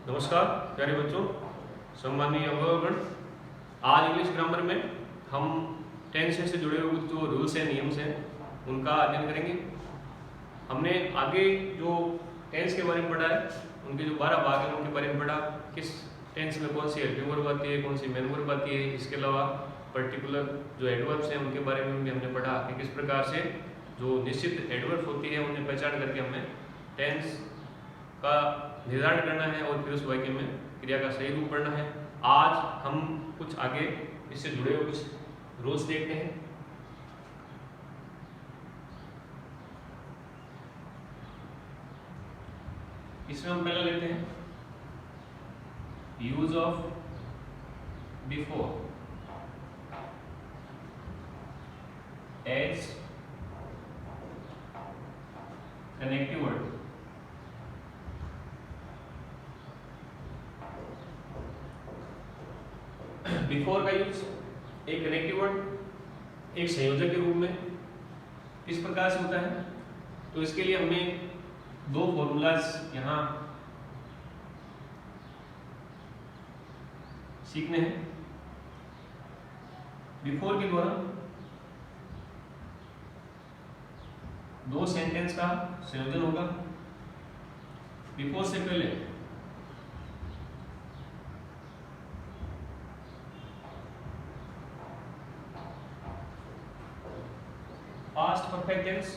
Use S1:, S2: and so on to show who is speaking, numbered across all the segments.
S1: नमस्कार प्यारे बच्चों, सम्मानीय अभिभावकगण। आज इंग्लिश ग्रामर में हम टेंस से जुड़े हुए जो रूल्स हैं, नियम्स हैं, उनका अध्ययन करेंगे। हमने आगे जो टेंस के बारे में पढ़ा है, उनके जो 12 भाग हैं उनके बारे में पढ़ा। किस टेंस में कौन सी हेल्पिंग वर्ब आती है, कौन सी मेन वर्ब आती है। इसके अलावा पर्टिकुलर जो एडवर्ब्स हैं उनके बारे में भी हमने पढ़ा कि किस प्रकार से जो निश्चित एडवर्ब्स होती है उन्हें पहचान करके हमें टेंस का निर्धारण करना है और फिर उस वाक्य में क्रिया का सही रूप पढ़ना है। आज हम कुछ आगे इससे जुड़े हुए कुछ रूल्स देखते हैं। इसमें हम पहला लेते हैं use of before as connective word. Before का यूज एक कनेक्टिव वर्ड, एक संयोजक के रूप में किस प्रकार से होता है, तो इसके लिए हमें दो फॉर्मूलाज यहां सीखने हैं। बिफोर के द्वारा दो सेंटेंस का संयोजन होगा। बिफोर से पहले पास्ट परफेक्ट टेंस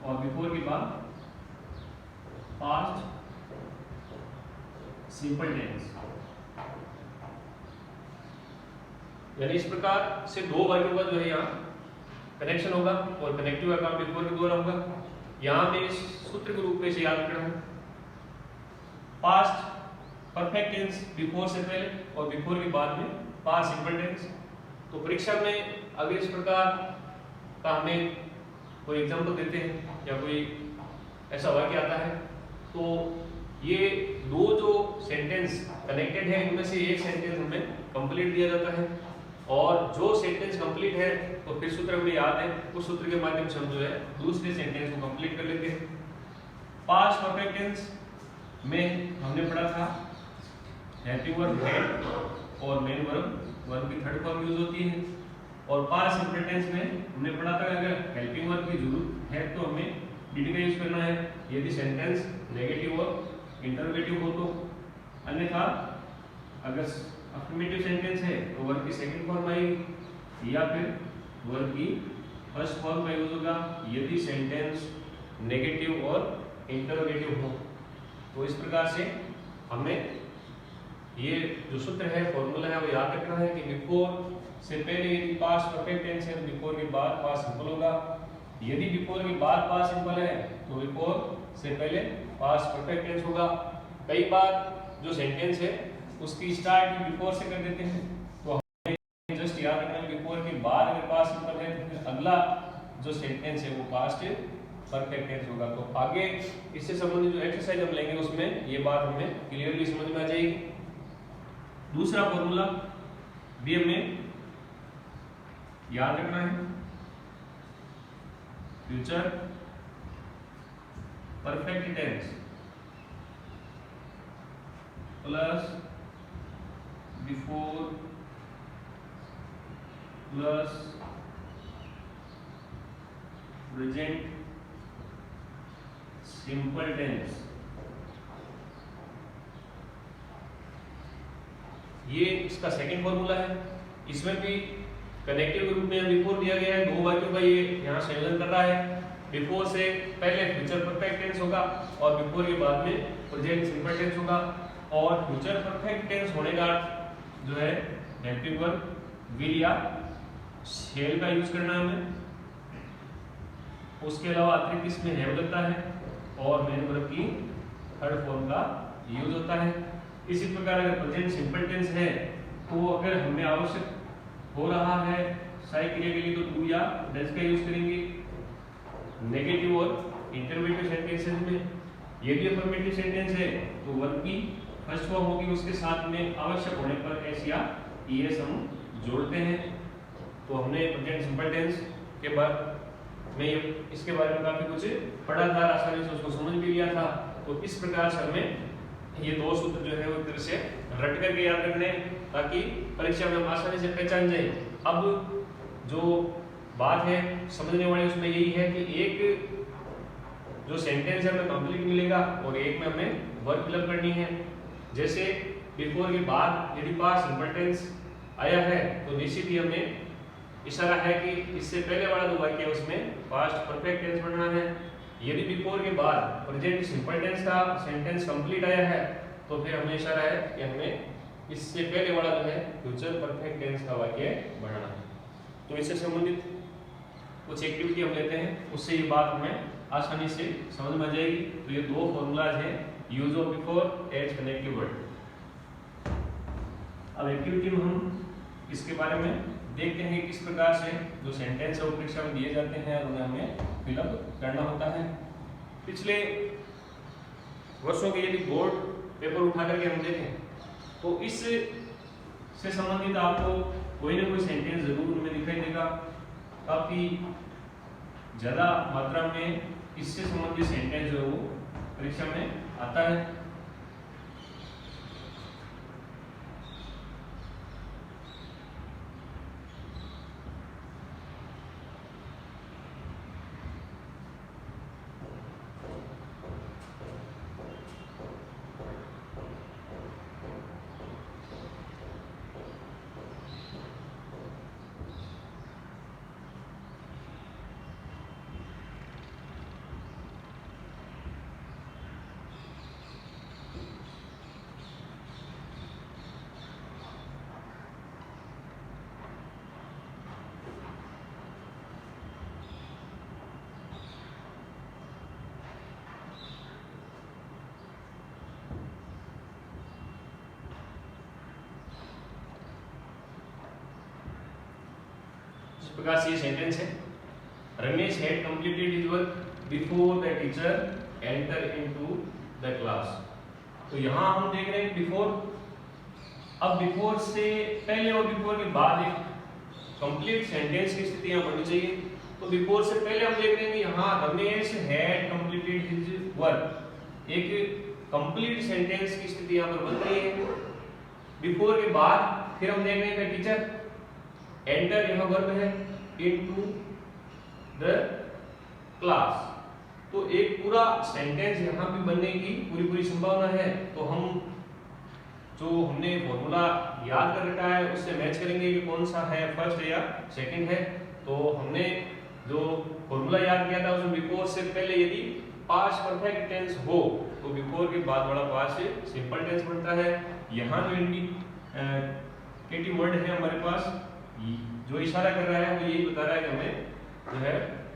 S1: और बिफोर के बाद पास्ट सिंपल टेंस। यानी इस प्रकार से दो वाक्यों का जो है यहाँ कनेक्शन होगा और कनेक्टिव का काम बिफोर के द्वारा होगा। यहाँ में इस सूत्र के रूप में इसे याद रखना है। पास्ट परफेक्ट टेंस बिफोर से पहले और बिफोर के बाद में पास्ट सिंपल टेंस। तो परीक्षा में अगर इस प्रकार का हमें कोई एग्जाम्पल देते हैं या कोई ऐसा वाक्य आता है, तो ये दो जो सेंटेंस कनेक्टेड है इनमें से एक सेंटेंस हमें कंप्लीट दिया जाता है और जो सेंटेंस कंप्लीट है तो फिर सूत्र हमें याद है, उस सूत्र के माध्यम से हम जो है दूसरे सेंटेंस को कंप्लीट कर लेते हैं। पास्ट परफेक्ट टेंस में हमने पढ़ा था हेल्पिंग वर्ब हैड और मेन वर्ब की थर्ड फॉर्म यूज होती है। और पास्ट सिंपल टेंस में हमने पढ़ा था अगर हेल्पिंग वर्ब की जरूरत है तो हमें डिड का यूज करना है यदि सेंटेंस नेगेटिव और इंटरोगेटिव हो तो। अन्यथा अगर अफर्मेटिव सेंटेंस है तो वर्ब की सेकंड फॉर्म आएगी या फिर वर्ब की फर्स्ट फॉर्म का यूज होगा यदि सेंटेंस नेगेटिव और इंटरोगेटिव हो। तो इस प्रकार से हमें ये जो सूत्र है, फॉर्मूला है, वो याद रखना है कि बिफोर से पहले यदि पास्ट परफेक्ट टेंस है तो बिफोर के बाद पास्ट सिंपल होगा। यदि बिफोर के बाद पास्ट सिंपल है तो बिफोर से पहले पास्ट परफेक्ट टेंस होगा। कई बार जो सेंटेंस है उसकी स्टार्ट बिफोर से कर देते हैं, तो हमें जस्ट याद रखना है बिफोर के बाद अगर पास्ट सिंपल है तो फिर अगला जो सेंटेंस है वो पास्ट परफेक्ट टेंस होगा। तो आगे इससे संबंधित जो एक्सरसाइज हम लेंगे उसमें ये बात हमें क्लियरली समझ में आ जाएगी। दूसरा फॉर्मूला भी हमें याद रखना है, future perfect tense plus before plus present simple tense. ये इसका सेकंड फॉर्मूला है। इसमें भी कनेक्टिव के रूप में बिफोर दिया गया है, दो वाक्यों का ये यहाँ संयोजन कर रहा है। बिफोर से पहले फ्यूचर परफेक्ट टेंस होगा और बिफोर के बाद में प्रेजेंट सिंपल टेंस होगा। और फ्यूचर परफेक्ट टेंस होने का जो है हेल्पिंग वर्ब विल या शेल का यूज करना है हमें। उसके अलावा अतिरिक्त इसमें हैव लगता है और मेन वर्ब की थर्ड फॉर्म का यूज होता है। इसी प्रकार अगर प्रेजेंट सिंपल टेंस है तो अगर हमें आवश्यक हो रहा है सहायक क्रिया के लिए तो डू या डज का यूज करेंगे। नेगेटिव और इंटरोगेटिव सेंटेंसेस में यदि अफर्मेटिव सेंटेंस है तो वर्ब की फर्स्ट फॉर्म होगी, उसके साथ में आवश्यक होने पर एस या ईएस हम जोड़ते हैं। तो हमने प्रेजेंट सिंपल टेंस के बाद में इसके बारे में काफी कुछ पढ़ा था, आसानी से उसको समझ भी लिया था। तो इस प्रकार से हमें ये दो सूत्र जो है वो एक तरह से रट करके याद रखने ताकि परीक्षा में हम आसानी से पहचान जाए। अब जो बात है समझने वाली उसमें यही है कि एक जो सेंटेंस है हमें कंप्लीट मिलेगा और एक में हमें वर्ब फिलअप करनी है। जैसे बिफोर के बाद यदि पास्ट सिंपल टेंस आया है तो निश्चित ही हमें इशारा है कि इससे पहले वाला जो वाक्य है उसमें पास्ट परफेक्ट टेंस बनना है। यदि बिफोर के बाद प्रेजेंट सिंपल टेंस का सेंटेंस कंप्लीट आया है तो फिर हमें इशारा है कि हमें इससे पहले वाला जो है फ्यूचर परफेक्ट टेंस का वाक्य बनाना है। तो इससे संबंधित कुछ एक्टिविटी हम लेते हैं, उससे ये बात हमें आसानी से समझ में आ जाएगी। तो ये दो फॉर्मूलाज हैं, use of before as connective word. अब एक्टिविटी में हम इसके बारे में देखते हैं किस प्रकार से जो सेंटेंस है वो परीक्षा में दिए जाते हैं और उन्हें हमें फिलअप करना होता है। पिछले वर्षों के यदि बोर्ड पेपर उठा करके हम देखें तो इस से संबंधित आपको कोई ना कोई सेंटेंस जरूर उनमें दिखाई देगा। काफी ज्यादा मात्रा में इससे संबंधित सेंटेंस जो है वो परीक्षा में आता है। इस प्रकार से ये सेंटेंस है, Ramesh had completed his work before the teacher enter into the class. तो यहाँ हम देख रहे हैं बिफोर। अब बिफोर से पहले और बिफोर के बाद एक कंप्लीट सेंटेंस की स्थिति यहाँ बननी चाहिए। तो बिफोर से पहले हम देख रहे हैं कि यहाँ Ramesh had completed his work, एक कंप्लीट सेंटेंस की स्थिति यहाँ पर बन रही है। बिफोर के बाद फिर हम देख रहे हैं टीचर, एंटर यहाँ वर्ब है, इनटू द क्लास। तो एक पूरा सेंटेंस यहाँ पे बनने की पूरी संभावना है। तो हम जो हमने फॉर्मूला याद कर रखा है उससे मैच करेंगे कि कौन सा है, फर्स्ट है या सेकंड है। तो हमने जो फॉर्मूला याद किया था उसमें बिफोर से पहले यदि पास्ट परफेक्ट टेंस हो तो बिफोर के बाद वाला पास्ट सिंपल टेंस बनता है। यहाँ जो इंडिकेटिव वर्ड है हमारे पास जो इशारा कर रहा है वो यही बता रहा है कि हमें जो है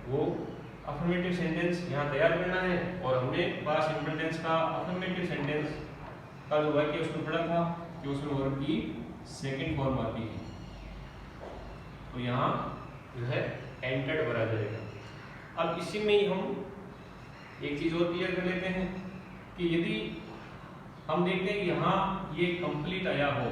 S1: वो अफर्मेटिव सेंटेंस यहाँ तैयार करना है। और हमने पास्ट सिंपल टेंस का अफर्मेटिव सेंटेंस का जो वाक्य उसमें पढ़ा था कि उसमें वर्ब की सेकंड फॉर्म आती है। तो यहाँ जो है एंटर्ड भरा जाएगा। अब इसी में ही हम एक चीज और क्लियर कर लेते हैं कि यदि हम देखते हैं कि यहाँ ये कंप्लीट आया हो,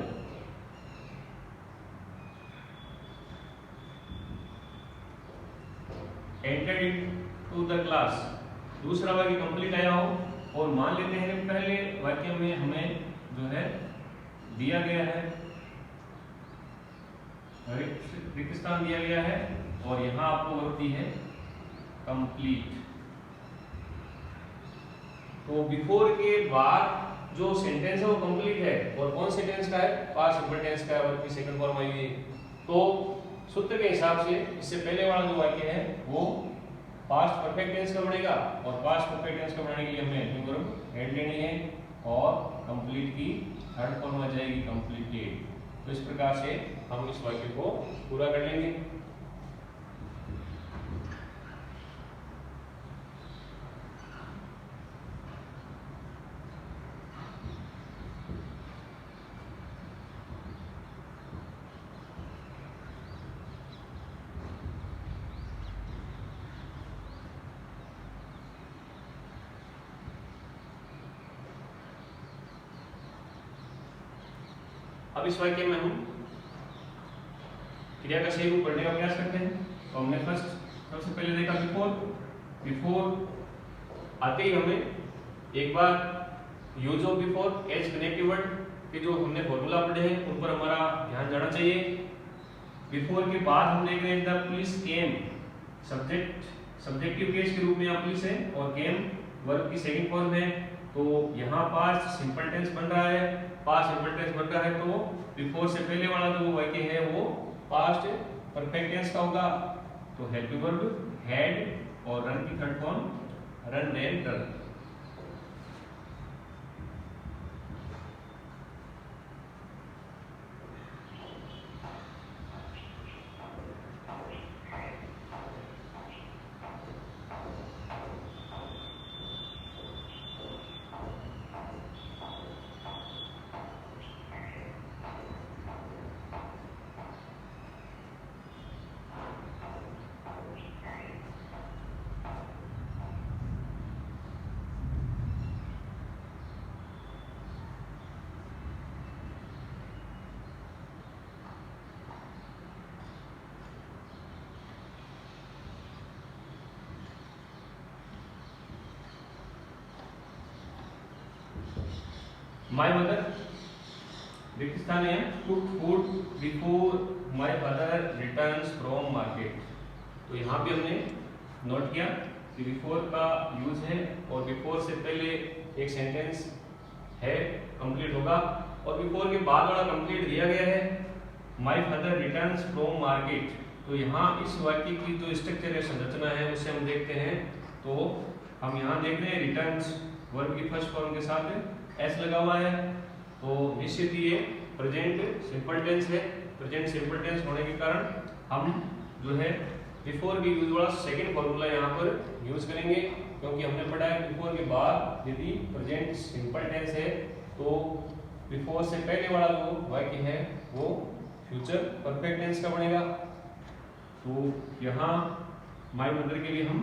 S1: एंटर्ड इनटू द क्लास, दूसरा वाक्य कंप्लीट आया हो और मान लेते हैं कि पहले वाक्य में हमें जो है दिया गया है रिक्त स्थान दिया गया है और यहाँ आपको वर्ब दी है कंप्लीट। तो बिफोर के बाद जो सेंटेंस है वो कंप्लीट है और कौन से टेंस का है, पास्ट सिंपल टेंस का है, वर्ब की सेकंड फॉर्म आई है। तो सूत्र के हिसाब से इससे पहले वाला जो वाक्य है वो पास्ट परफेक्ट टेंस का बनेगा और पास्ट परफेक्ट टेंस का बनाने के लिए हमें वर्ब हेड लेनी है और कंप्लीट की थर्ड फॉर्म आ जाएगी कंप्लीटेड। तो इस प्रकार से हम इस वाक्य को पूरा कर लेंगे। अब इस वाक्य में हम क्रिया का सही रूप पढ़ने का प्रयास करते हैं। तो हमने सबसे पहले देखा बिफोर। बिफोर आते ही हमें एक बार use of before as connective word के जो हमने फॉर्मूला पढ़े हैं उन पर हमारा ध्यान जाना चाहिए। बिफोर के बाद हम देख रहे हैं the police came, subjective case के रूप में यहाँ पुलिस है और केम वर्ब की सेकंड फॉर्म है, तो यहाँ पास्ट सिंपल टेंस बन रहा है, पास्ट सिंपल टेंस बन रहा है तो बिफोर से पहले वाला जो वाक्य है वो पास्ट परफेक्ट टेंस का होगा। तो हेल्पिंग वर्ब हैड और रन की third form run rain run. My mother रिक्त स्थान है cook food before my father returns from market. तो यहाँ भी हमने नोट किया कि बिफोर का यूज है और बिफोर से पहले एक सेंटेंस है कंप्लीट होगा और बिफोर के बाद वाला कंप्लीट दिया गया है my father returns from market. तो यहाँ इस वाक्य की जो स्ट्रक्चर है संरचना है उसे हम देखते हैं। तो हम यहाँ देख रहे हैं रिटर्न्स वर्ब की फर्स्ट फॉर्म के साथ एस लगा हुआ है, तो निश्चित ही ये प्रेजेंट सिंपल टेंस है। प्रेजेंट सिंपल टेंस होने के कारण हम जो है बिफोर के यूज वाला सेकंड फॉर्मूला यहाँ पर यूज करेंगे, क्योंकि हमने पढ़ा है बिफोर के बाद यदि प्रेजेंट सिंपल टेंस है तो बिफोर से पहले वाला जो वाक्य है वो फ्यूचर परफेक्ट टेंस का बनेगा। तो यहाँ माय मदर के लिए हम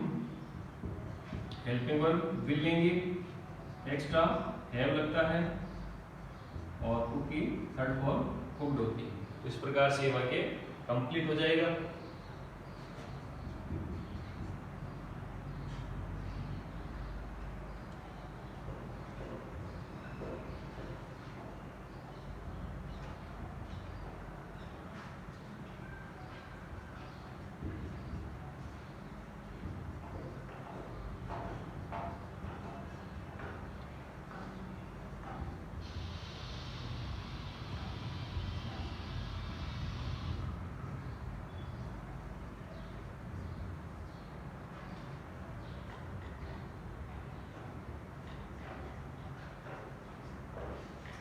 S1: हेल्पिंग वर्ब विल लेंगे, एक्स्ट्रा हैव लगता है और कुक की थर्ड फॉर्म कुक्ड होती है। तो इस प्रकार से ये वाक्य कंप्लीट हो जाएगा।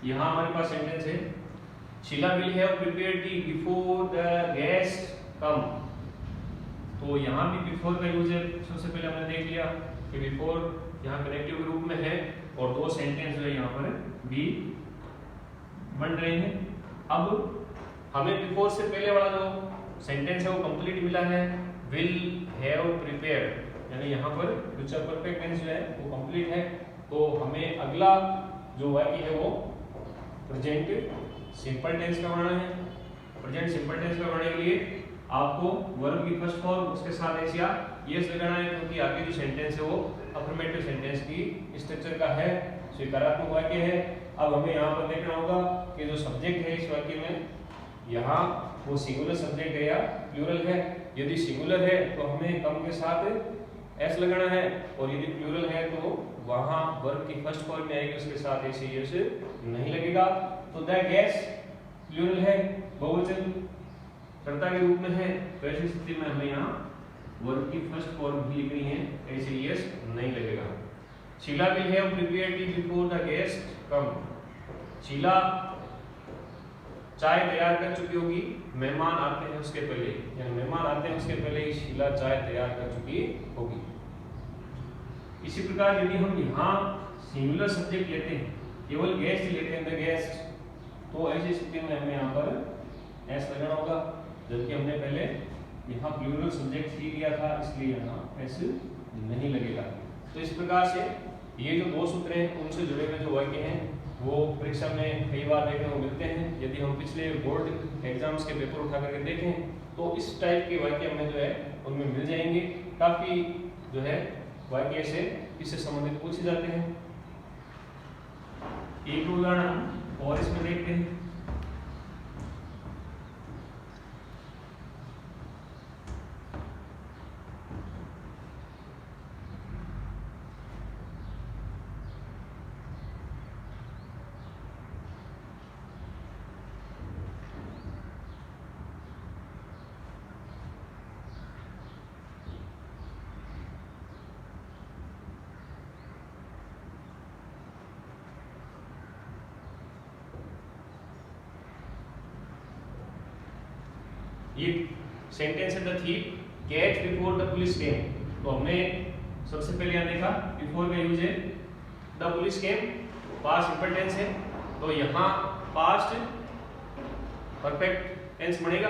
S1: यहाँ हमारे पास सेंटेंस है Sheela will have prepared tea before the guest come. तो यहाँ भी बिफोर का यूज है। सबसे पहले हमने देख लिया कि बिफोर यहाँ कनेक्टिव रूप में है और दो सेंटेंस जो है यहाँ पर भी बन रहे हैं। अब हमें बिफोर से पहले वाला जो सेंटेंस है वो कंप्लीट मिला है, विल हैव प्रिपेयर्ड, यानी यहाँ पर फ्यूचर परफेक्ट टेंस जो है वो कंप्लीट है। तो हमें अगला जो वाक्य है वो प्रेजेंट सिंपल टेंस का बनाना है। प्रेजेंट सिंपल टेंस का बनाने के लिए आपको वर्ब की फर्स्ट फॉर्म उसके साथ एस या यस लगाना है, क्योंकि आगे जो सेंटेंस है वो अफर्मेटिव सेंटेंस की स्ट्रक्चर का है, स्वीकारात्मक वाक्य है। अब हमें यहाँ पर देखना होगा कि जो सब्जेक्ट है इस वाक्य में यहाँ वो सिंगुलर सब्जेक्ट है या प्लूरल है। यदि सिंगुलर है तो हमें कम के साथ एस लगाना है और यदि प्लूरल है तो वहाँ वर्ब की फर्स्ट फॉर्म में आएगी, उसके साथ ऐसे यस नहीं लगेगा। तो द गेस्ट प्लूरल है, बहुवचन कर्ता के रूप में है, तो ऐसी स्थिति में हमें यहाँ वर्ब की फर्स्ट फॉर्म भी लिखनी है, ऐसे यस नहीं लगेगा। Sheela will have prepared tea before the guest come. Sheela चाय तैयार कर चुकी होगी मेहमान आते हैं उसके पहले, यानी मेहमान आते हैं उसके पहले ही शीला चाय तैयार कर चुकी होगी। इसी प्रकार यदि हम यहाँ सिंगुलर सब्जेक्ट लेते हैं, केवल गेस्ट ही लेते हैं द गेस्ट, तो ऐसी स्थिति में हमें यहाँ पर एस लगाना होगा, जबकि हमने पहले यहाँ प्लूरल सब्जेक्ट ही लिया था, इसलिए यहाँ एस नहीं लगेगा। तो इस प्रकार से ये जो दो सूत्र हैं उनसे जुड़े हुए जो वाक्य हैं वो परीक्षा में कई बार देखने को मिलते हैं। यदि हम पिछले बोर्ड एग्जाम्स के पेपर उठा करके देखें तो इस टाइप के वाक्य हमें जो है उनमें मिल जाएंगे। काफ़ी जो है वाक्य से इससे संबंधित पूछे जाते हैं। एक उदाहरण हम और इसमें देखते हैं। ये सेंटेंस है the thief catch before the police केम। तो हमने सबसे पहले यहाँ देखा बिफोर का यूज है, the police came past simple tense है, तो यहाँ पास्ट परफेक्ट टेंस बनेगा,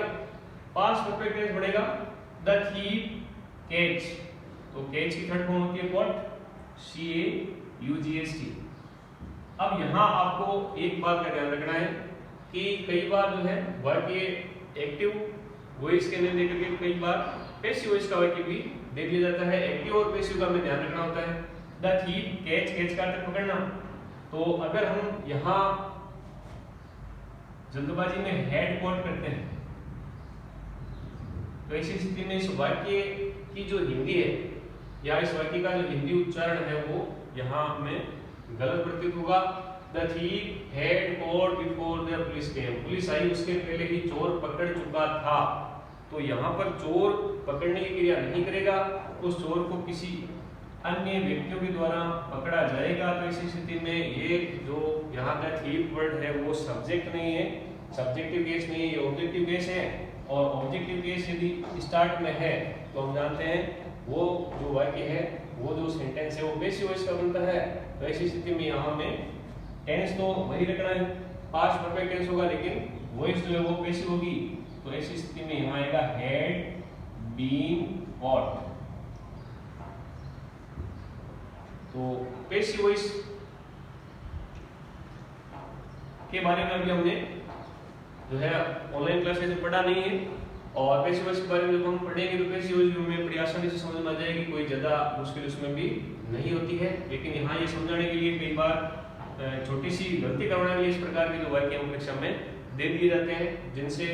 S1: पास्ट परफेक्ट टेंस बनेगा द थीफ कैच। तो कैच की थर्ड फॉर्म होती है कॉट, CAUGST। अब यहाँ आपको एक बात का ध्यान रखना है कि कई बार जो है वाक्य एक्टिव वॉइस के अंदर देकर के कई बार पैसिव वॉइस का वाक्य भी दे दिया जाता है। एक्टिव और पैसिव का हमें ध्यान रखना होता है। द थीफ कैच, कैच का अर्थ पकड़ना। तो अगर हम यहाँ जल्दबाजी में हेड कोट करते हैं तो ऐसी स्थिति में इस वाक्य की जो हिंदी है या इस वाक्य का जो हिंदी उच्चारण है वो यहाँ हमें गलत प्रतीत होगा। The thief had caught before the police came. Police आई उसके पहले ही चोर पकड़ चुका था। तो यहाँ पर चोर पकड़ने की क्रिया नहीं करेगा, उस चोर को किसी अन्य व्यक्तियों के द्वारा पकड़ा जाएगा। तो इस स्थिति में ये जो यहाँ का थीफ वर्ड है वो सब्जेक्ट नहीं है, सब्जेक्टिव केस नहीं है, ये ऑब्जेक्टिव केस है। और ऑब्जेक्टिव केस यदि स्टार्ट में है तो हम जानते हैं वो जो वाक्य है, वो जो सेंटेंस है वो पैसिव वॉइस का बनता है। तो ऐसी स्थिति में यहाँ में टेंस तो वही रखना है, पास्ट परफेक्ट टेंस होगा, लेकिन वॉइस जो है वो पैसिव होगी। तो ऐसी स्थिति में यहाँ आएगा हैड बीन कॉट। तो पैसिव वॉइस के बारे में अभी हमने जो है ऑनलाइन क्लासेस में पढ़ा नहीं है, और पैसिव वॉइस के बारे में जब हम पढ़ेंगे तो पैसिव वॉइस हमें बड़ी आसानी से समझ में आ जाएगी, कोई ज्यादा मुश्किल उसमें भी नहीं होती है। लेकिन यहाँ ये समझाने के लिए कई बार छोटी सी गलती करवाने के लिए इस प्रकार के जो वाक्य हम परीक्षा में दे दिए जाते हैं, जिनसे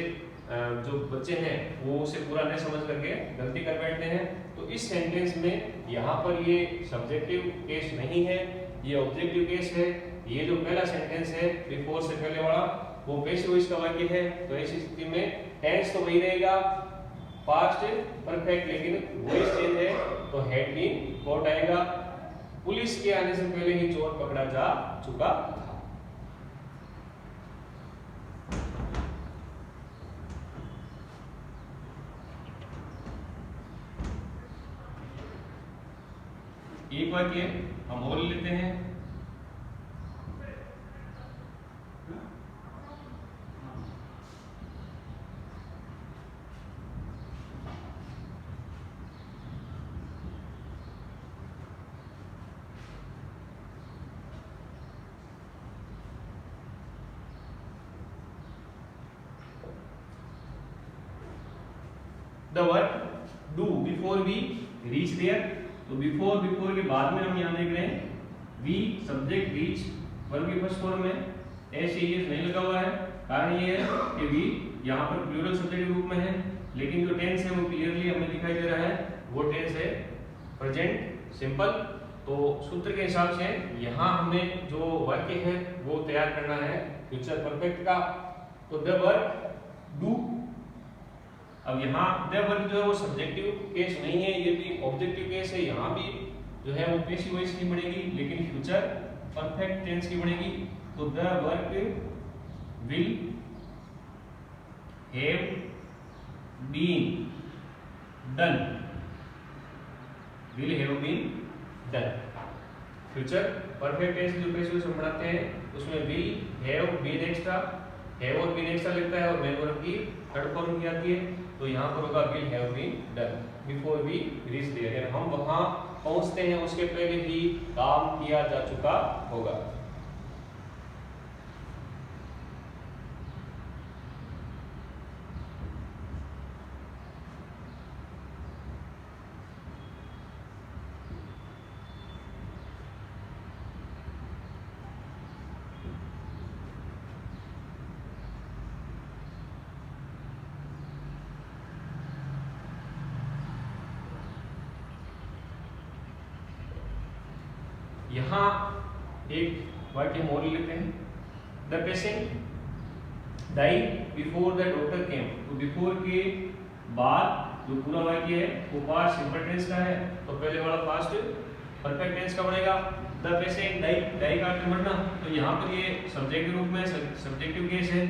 S1: जो बच्चे हैं वो उसे पूरा नहीं समझ करके गलती कर बैठते हैं। तो इस सेंटेंस में यहाँ पर ये सब्जेक्टिव केस नहीं है, ये ऑब्जेक्टिव केस है। ये जो पहला सेंटेंस है बिफोर से पहले वाला वो पैसिव वॉइस का वाक्य है। तो ऐसी स्थिति में टेंस तो वही रहेगा, पास्ट परफेक्ट, लेकिन वॉइस चेंज है तो हैड बीन कॉट आएगा। पुलिस के आने से पहले ही चोर पकड़ा जा चुका था। एक वाक्य हम और लेते हैं। The verb do before we reach there। तो बिफोर के बाद में हम यहाँ देख रहे हैं वी सब्जेक्ट रीच वर्ब की फर्स्ट फॉर्म में एस नहीं लगा हुआ है। कारण ये है कि वी यहाँ पर प्लूरल सब्जेक्ट के रूप में है, लेकिन जो टेंस है वो क्लियरली हमें दिखाई दे रहा है, वो टेंस है प्रेजेंट सिंपल। तो सूत्र के हिसाब से यहाँ हमें जो वाक्य है वो तैयार करना है फ्यूचर परफेक्ट का। तो द वर्ब डू, अब यहाँ द वर्ब जो है वो सब्जेक्टिव केस नहीं है, ये भी ऑब्जेक्टिव केस है। यहाँ भी जो है वो पैसिव वॉइस की बनेगी, लेकिन फ्यूचर परफेक्ट टेंस की बनेगी। तो the work will have been done, will have been done. Future perfect tense जो पैसिव वॉइस हम पढ़ाते हैं उसमें will have been extra, have और बीन एक्स्ट्रा लगता है और मेन वर्ब की थर्ड फॉर्म की आती है। तो यहाँ पर होगा will have been done before we reach there, हम वहां पहुंचते हैं उसके पहले ही काम किया जा चुका होगा। यहाँ एक वाक्य हम और लेते हैं, the patient die before the doctor came. तो बिफोर के बाद जो पूरा वाक्य है वो पास्ट सिंपल टेंस का है, तो पहले वाला पास्ट परफेक्ट टेंस का बनेगा। द पेशेंट डाई, डाई का अर्थ मरना, तो यहाँ पर ये सब्जेक्ट के रूप में सब्जेक्टिव केस है,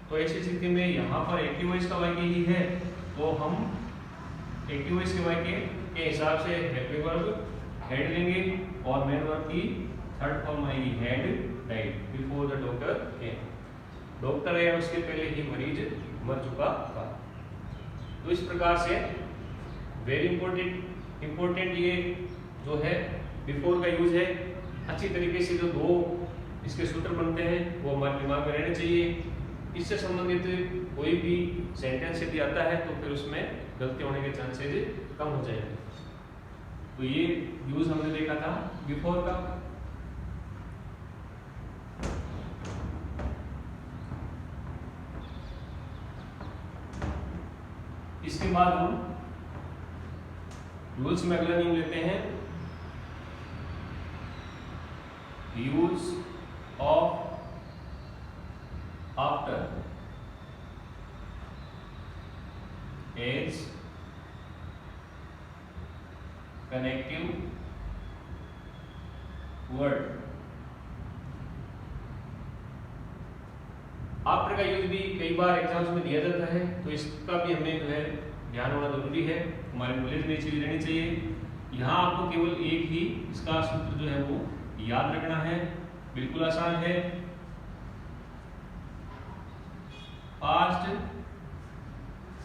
S1: तो ऐसी स्थिति में यहाँ पर एक्टिव वॉइस का वाक्य ही है, तो हम एक्टिव वॉइस के वाक्य के हिसाब से हेल्पिंग वर्ब हेड लेंगे और मेन वर्ब की थर्ड फॉर्म आएगी had died before the doctor came. Doctor आया उसके पहले ही मरीज मर चुका था। तो इस प्रकार से वेरी इंपॉर्टेंट ये जो है बिफोर का यूज है, अच्छी तरीके से जो दो इसके सूत्र बनते हैं वो हमारे दिमाग में रहने चाहिए। इससे संबंधित कोई भी सेंटेंस यदि आता है तो फिर उसमें गलती होने के चांसेस कम हो जाएंगे। तो ये यूज हमने देखा था बिफोर का। इसके बाद हम रूल्स में अगला नियम लेते हैं, use of after as connective word. After का यूज भी कई बार एग्जाम्स में दिया जाता है, तो इसका भी हमें जो है ध्यान होना जरूरी है, हमारे नॉलेज में चीज रहनी चाहिए। यहाँ आपको केवल एक ही इसका सूत्र जो है वो याद रखना है, बिल्कुल आसान है। Past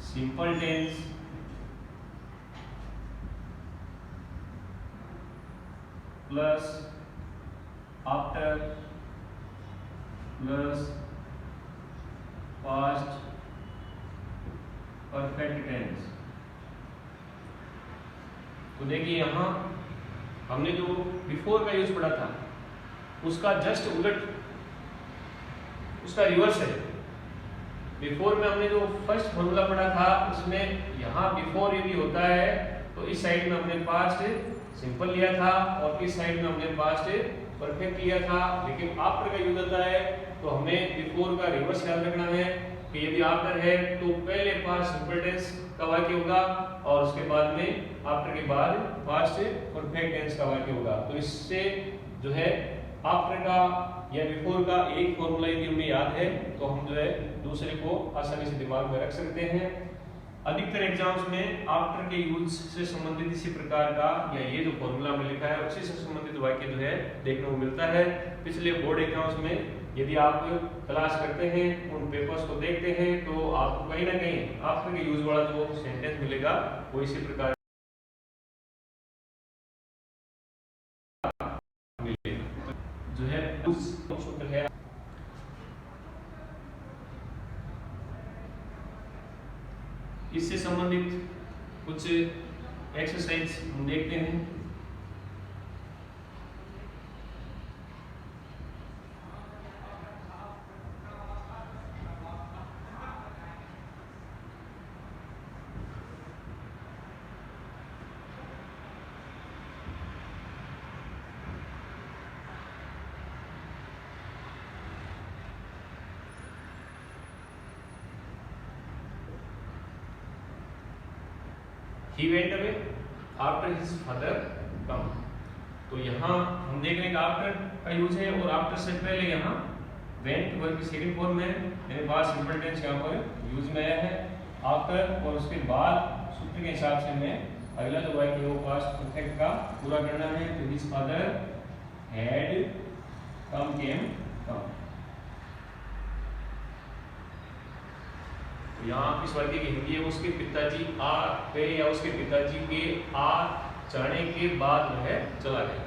S1: simple tense plus after plus past perfect tense. तो देखिए यहाँ हमने जो बिफोर का यूज पढ़ा था उसका जस्ट उलट, उसका रिवर्स है। बिफोर में हमने जो फर्स्ट फॉर्मूला पढ़ा था उसमें यहाँ बिफोर यदि होता है तो इस साइड में हमने पास्ट सिंपल लिया था और इस साइड में हमने पास्ट परफेक्ट लिया था। लेकिन आफ्टर का यूज होता है तो हमें बिफोर का रिवर्स याद रखना है कि यदि आफ्टर है तो पहले पास्ट सिंपल टेंस का वाक्य होगा और उसके बाद में आफ्टर के बाद पास्ट परफेक्ट टेंस का वाक्य होगा। तो इससे जो है आफ्टर का या बिफोर का एक फॉर्मूला यदि हमें याद है तो हम जो है दूसरे को आसानी से दिमाग में रख सकते हैं। अधिकतर एग्जाम्स में आफ्टर के यूज से संबंधित इसी प्रकार का या ये जो फॉर्मूला में लिखा है उसी से संबंधित वाक्य जो है देखने को मिलता है। पिछले बोर्ड एग्जाम्स में यदि आप क्लास करते हैं, उन पेपर्स को देखते हैं तो आपको कहीं ना कहीं आफ्टर के यूज वाला जो सेंटेंस मिलेगा वो इसी प्रकार जो है सूत्र है। इससे संबंधित कुछ एक्सरसाइज हम देखते हैं। He went away after his father come। तो यहाँ हम देख रहे हैं कि आफ्टर का यूज है और आफ्टर से पहले यहाँ वेंट वर्ब की सेकंड फॉर्म में मेरे पास सिंपल टेंस यहाँ पर यूज में आया है आफ्टर, और उसके बाद सूत्र के हिसाब से मैं अगला जो वाक्य है वो पास्ट परफेक्ट का पूरा करना है। तो हिज फादर हैड कम केम कम। यहाँ इस वाक्य की हिंदी है उसके पिताजी आ गए या उसके पिताजी के आ जाने के बाद वह चला गया।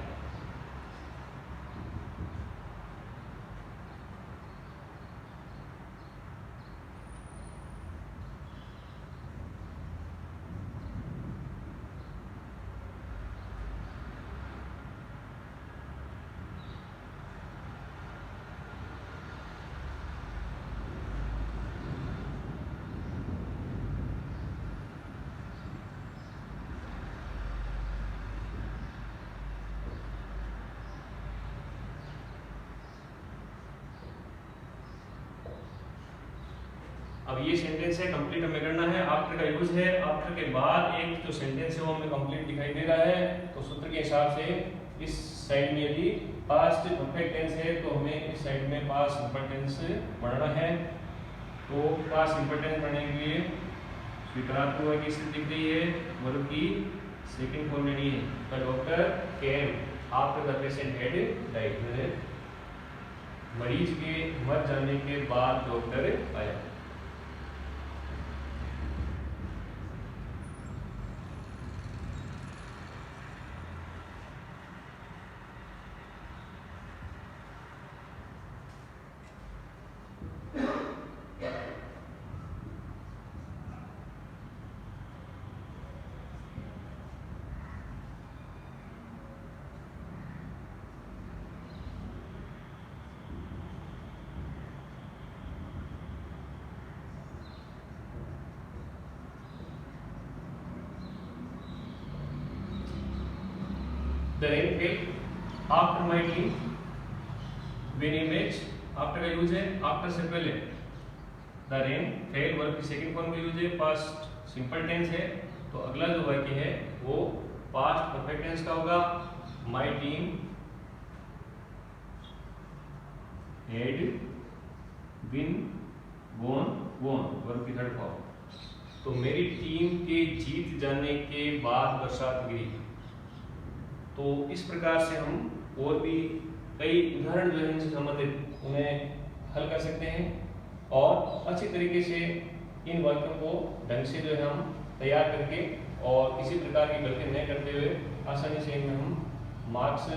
S1: अब ये सेंटेंस है, कंप्लीट हमें करना है, आफ्टर का यूज है, आफ्टर के बाद एक जो सेंटेंस है वो हमें कंप्लीट दिखाई दे रहा है, तो सूत्र के हिसाब से इस साइड में यदि पास्ट परफेक्ट टेंस है तो हमें इस साइड में पास्ट सिंपल टेंस पढ़ना है। तो पास्ट सिंपल टेंस पढ़ने के लिए स्वीकारात्मक वाक्य की स्थिति दिख रही है, वर्ब की सेकंड फॉर्म लेनी है। The doctor came after the patient had died, मरीज के मर जाने के बाद डॉक्टर आया। The rain fell after my team win image, after का यूज है, after से पहले। The rain fell वर्ब की सेकंड फॉर्म का यूज है, पास्ट सिंपल टेंस है, तो अगला जो वाक्य है वो पास्ट परफेक्ट टेंस का होगा। My team had won verb की थर्ड फॉर्म। तो मेरी टीम के जीत जाने के बाद बरसात गिरी। तो इस प्रकार से हम और भी कई उदाहरण जो है इनसे संबंधित उन्हें हल कर सकते हैं और अच्छी तरीके से इन वाक्यों को ढंग से जो है हम तैयार करके और किसी प्रकार की गलती नहीं करते हुए आसानी से इनमें हम मार्क्स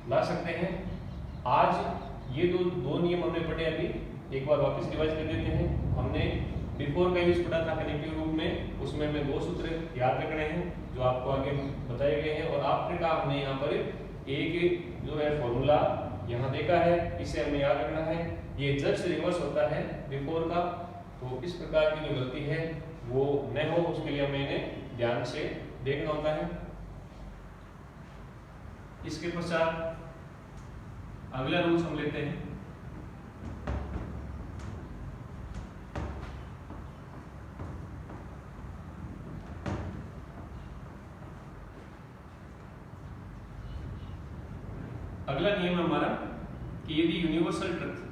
S1: ला सकते हैं। आज ये दो नियम हमने पढ़े, अभी एक बार वापस रिवाइज कर देते हैं। हमने बिफोर का यूज पढ़ा था कनेक्टिव रूप में, उसमें हमें दो सूत्र याद रखने हैं जो आपको आगे बताए गए हैं, और आफ्टर का हमने यहाँ पर एक जो है फॉर्मूला यहाँ देखा है, इसे हमें याद रखना है। ये जस्ट रिवर्स होता है बिफोर का, तो इस प्रकार की जो गलती है वो न हो उसके लिए हमें इन्हें ध्यान से देखना होता है। इसके पश्चात अगला रूल्स हम लेते हैं। अगला नियम है हमारा कि यदि यूनिवर्सल ट्रुथ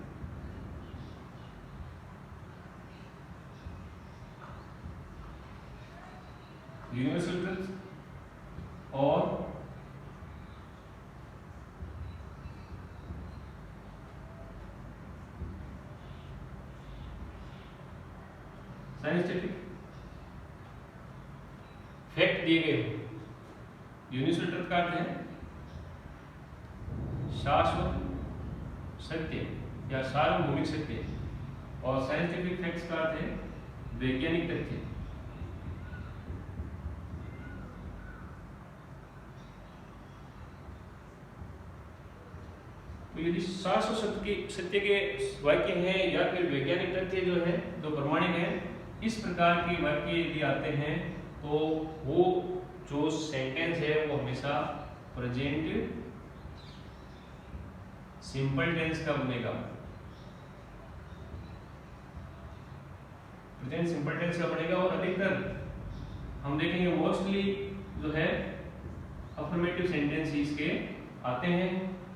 S1: और साइंटिफिक फैक्ट दिए गए हो। यूनिवर्सल ट्रुथ का अर्थ है शाश्वत सत्य या सार्वभौमिक सत्य, और साइंटिफिक फैक्ट्स का अर्थ है वैज्ञानिक तथ्य। तो यदि शाश्वत सत्य के वाक्य हैं या फिर वैज्ञानिक तथ्य जो है जो प्रमाणिक है, इस प्रकार के वाक्य यदि आते हैं तो वो जो सेंटेंस है वो हमेशा प्रेजेंट सिंपल टेंस का बनेगा। प्रेजेंट सिंपल टेंस का बनेगा, और अधिकतर हम देखेंगे मोस्टली जो है अफर्मेटिव सेंटेंस इसके आते हैं,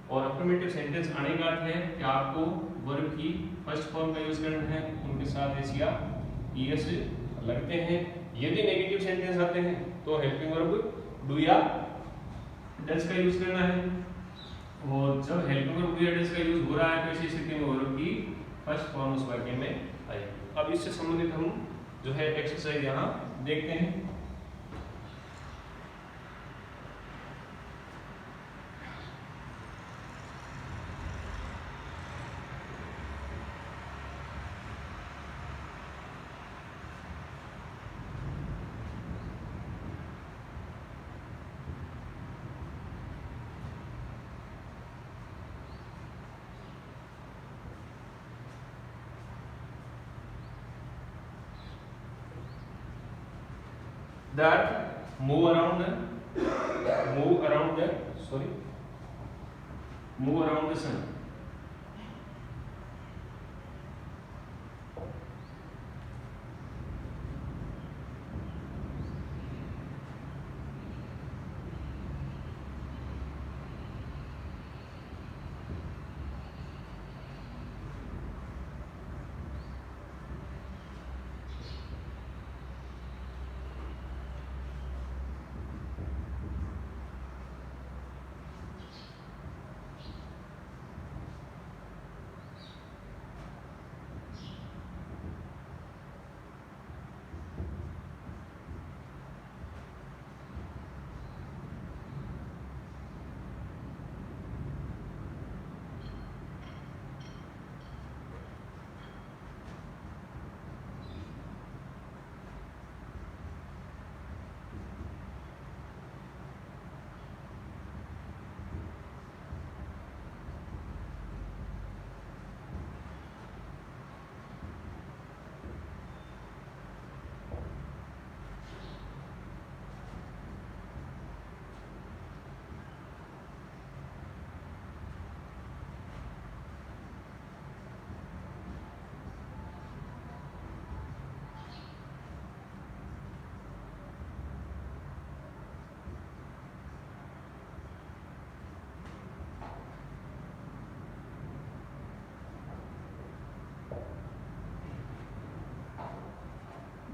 S1: और अफर्मेटिव सेंटेंस आने का अर्थ है कि आपको वर्ब की फर्स्ट फॉर्म का यूज करना है, उनके साथ एस या ईएस लगते हैं। यदि नेगेटिव सेंटेंस आते हैं तो हेल्पिंग वर्ब डू या डज का यूज करना है, और जब हेल्पिंग वर्ब डू या डज का यूज हो रहा है तो इसी स्थिति में वर्ब की फर्स्ट फॉर्म उस वाक्य में आएगी। अब इससे संबंधित हम जो है एक्सरसाइज यहाँ देखते हैं। The earth move around the sun.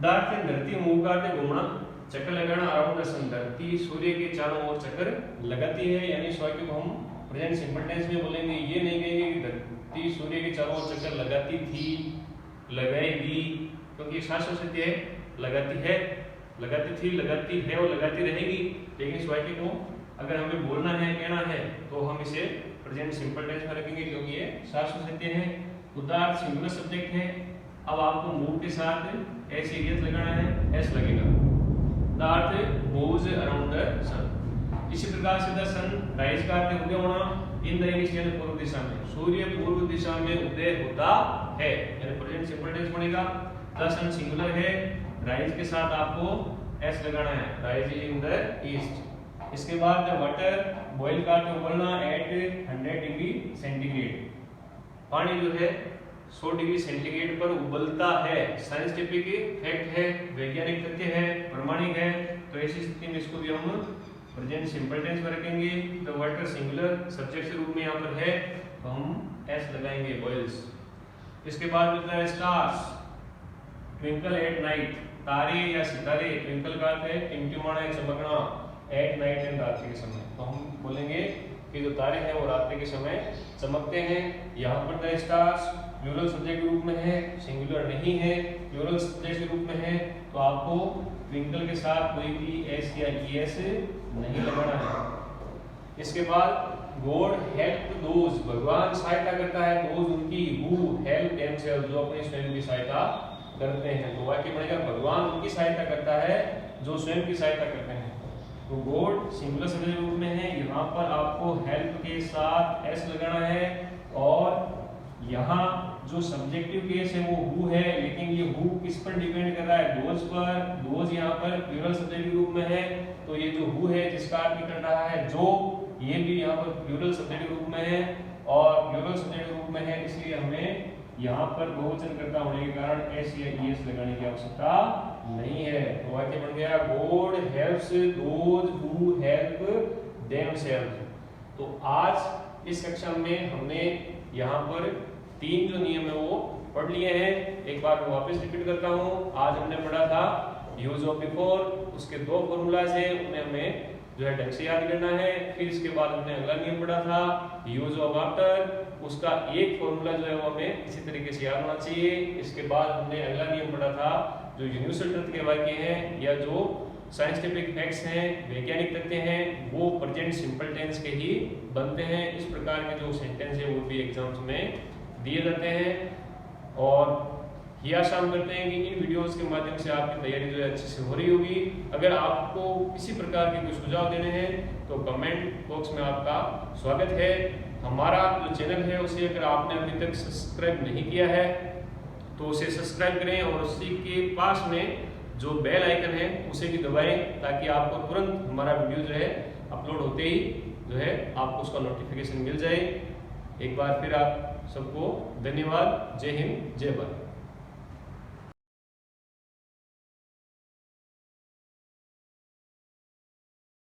S1: उदाहरण से धरती मूव करते घूमना, चक्कर लगाना अराउंड द सन, धरती सूर्य के चारों ओर चक्कर लगाती है। यानी इस वाक्य को हम प्रेजेंट सिंपल टेंस में बोलेंगे। ये नहीं कहेंगे कि धरती सूर्य के चारों ओर चक्कर लगाती थी, लगाएगी, क्योंकि शाश्वत सत्य है, लगाती है, लगाती थी, लगाती है और लगाती रहेगी। लेकिन इस वाक्य को अगर हमें बोलना है, कहना है, तो हम इसे प्रेजेंट सिंपल टेंस में रखेंगे, क्योंकि ये शाश्वत सत्य है। उदाहरण सिंगुलर सब्जेक्ट है। अब आपको मूव के साथ एस एरियस लगाना है, एस लगेगा। उदाहरण मूव्स अराउंड द सन। इसी प्रकार से द सन राइज का अर्थ उदय होना, इन द ईस्ट यानी पूर्व दिशा में, सूर्य पूर्व दिशा में उदय होता है, यानी प्रेजेंट सिंपल टेंस बनेगा। द सन सिंगुलर है, राइज के साथ आपको एस लगाना है, राइज इन द ईस्ट। इसके बाद द वाटर बॉइल का अर्थ उबलना एट 100 डिग्री सेंटीग्रेड। पानी जो है 100 डिग्री सेंटीग्रेड पर उबलता है। साइंटिफिक फैक्ट है, वैज्ञानिक तथ्य है, प्रमाणिक है। तो ऐसी स्थिति में इसको भी हम प्रेजेंट सिंपल टेंस में रखेंगे। द वाटर सिंगुलर सब्जेक्ट के रूप में यहाँ पर है, तो हम एस लगाएंगे, बॉइल्स। इसके बाद the stars twinkle at night, तारे या सितारे, ट्विंकल का अर्थ है टिमटिमाना या चमकना, एट नाइट एंड रात्रि के समय। तो हम बोलेंगे कि जो तारे हैं वो रात्रि के समय चमकते हैं। यहाँ पर द स्टार्स प्लूरल सब्जेक्ट के रूप में है, सिंगुलर नहीं है, प्लूरल सब्जेक्ट के रूप में है, तो आपको ट्विंकल के साथ कोई भी एस या ईएस नहीं लगाना है। इसके बाद गॉड हेल्प दोज, भगवान सहायता करता है, दोज उनकी, हु हेल्प देमसेल्व्स, जो अपने स्वयं की सहायता करते हैं। तो वाक्य बनेगा भगवान उनकी सहायता करता है जो स्वयं की सहायता करते हैं। तो गॉड सिंगुलर सब्जेक्ट रूप में है, यहाँ पर आपको हेल्प के साथ एस लगाना है। और यहाँ जो सब्जेक्टिव केस है वो हु है, लेकिन ये हु किस पर डिपेंड कर रहा है, दोज पर। दोज यहाँ पर प्लूरल सब्जेक्ट रूप में है, तो ये जो हु है जिसका अर्थ निकल रहा है जो, ये भी यहाँ पर प्लूरल सब्जेक्ट रूप में है और प्लूरल सब्जेक्ट रूप में है, इसलिए हमें यहाँ पर बहुवचन कर्ता होने के कारण एस या ईएस लगाने की आवश्यकता नहीं है। तो वाक्य बन गया God helps those who help themselves. तो आज इस कक्षा में हमने यहाँ पर 3 जो नियम है वो पढ़ लिए हैं। एक बार मैं वापस रिपीट करता हूँ। आज हमने पढ़ा था यूज ऑफ बिफोर, उसके 2 फॉर्मूलाज हैं, उन्हें हमें जो है ढंग से याद करना है। फिर इसके बाद हमने अगला नियम पढ़ा था यूज ऑफ आफ्टर, उसका एक फॉर्मूला जो है वो हमें इसी तरीके से याद होना चाहिए। इसके बाद हमने अगला नियम पढ़ा था जो यूनिवर्सल ट्रुथ के वाक्य हैं या जो साइंटिफिक फैक्ट्स हैं, वैज्ञानिक तथ्य हैं, वो प्रेजेंट सिंपल टेंस के ही बनते हैं। इस प्रकार के जो सेंटेंस है वो भी एग्जाम्स में दिए जाते हैं। और ये आशा हम करते हैं कि इन वीडियोस के माध्यम से आपकी तैयारी जो है अच्छे से हो रही होगी। अगर आपको किसी प्रकार के कोई सुझाव देने हैं तो कमेंट बॉक्स में आपका स्वागत है। हमारा जो चैनल है उसे अगर आपने अभी तक सब्सक्राइब नहीं किया है तो उसे सब्सक्राइब करें और उसी के पास में जो बेल आइकन है उसे भी दबाएं, ताकि आपको तुरंत हमारा वीडियो जो है अपलोड होते ही जो है आपको उसका नोटिफिकेशन मिल जाए। एक बार फिर आप सबको धन्यवाद। जय हिंद, जय भारत।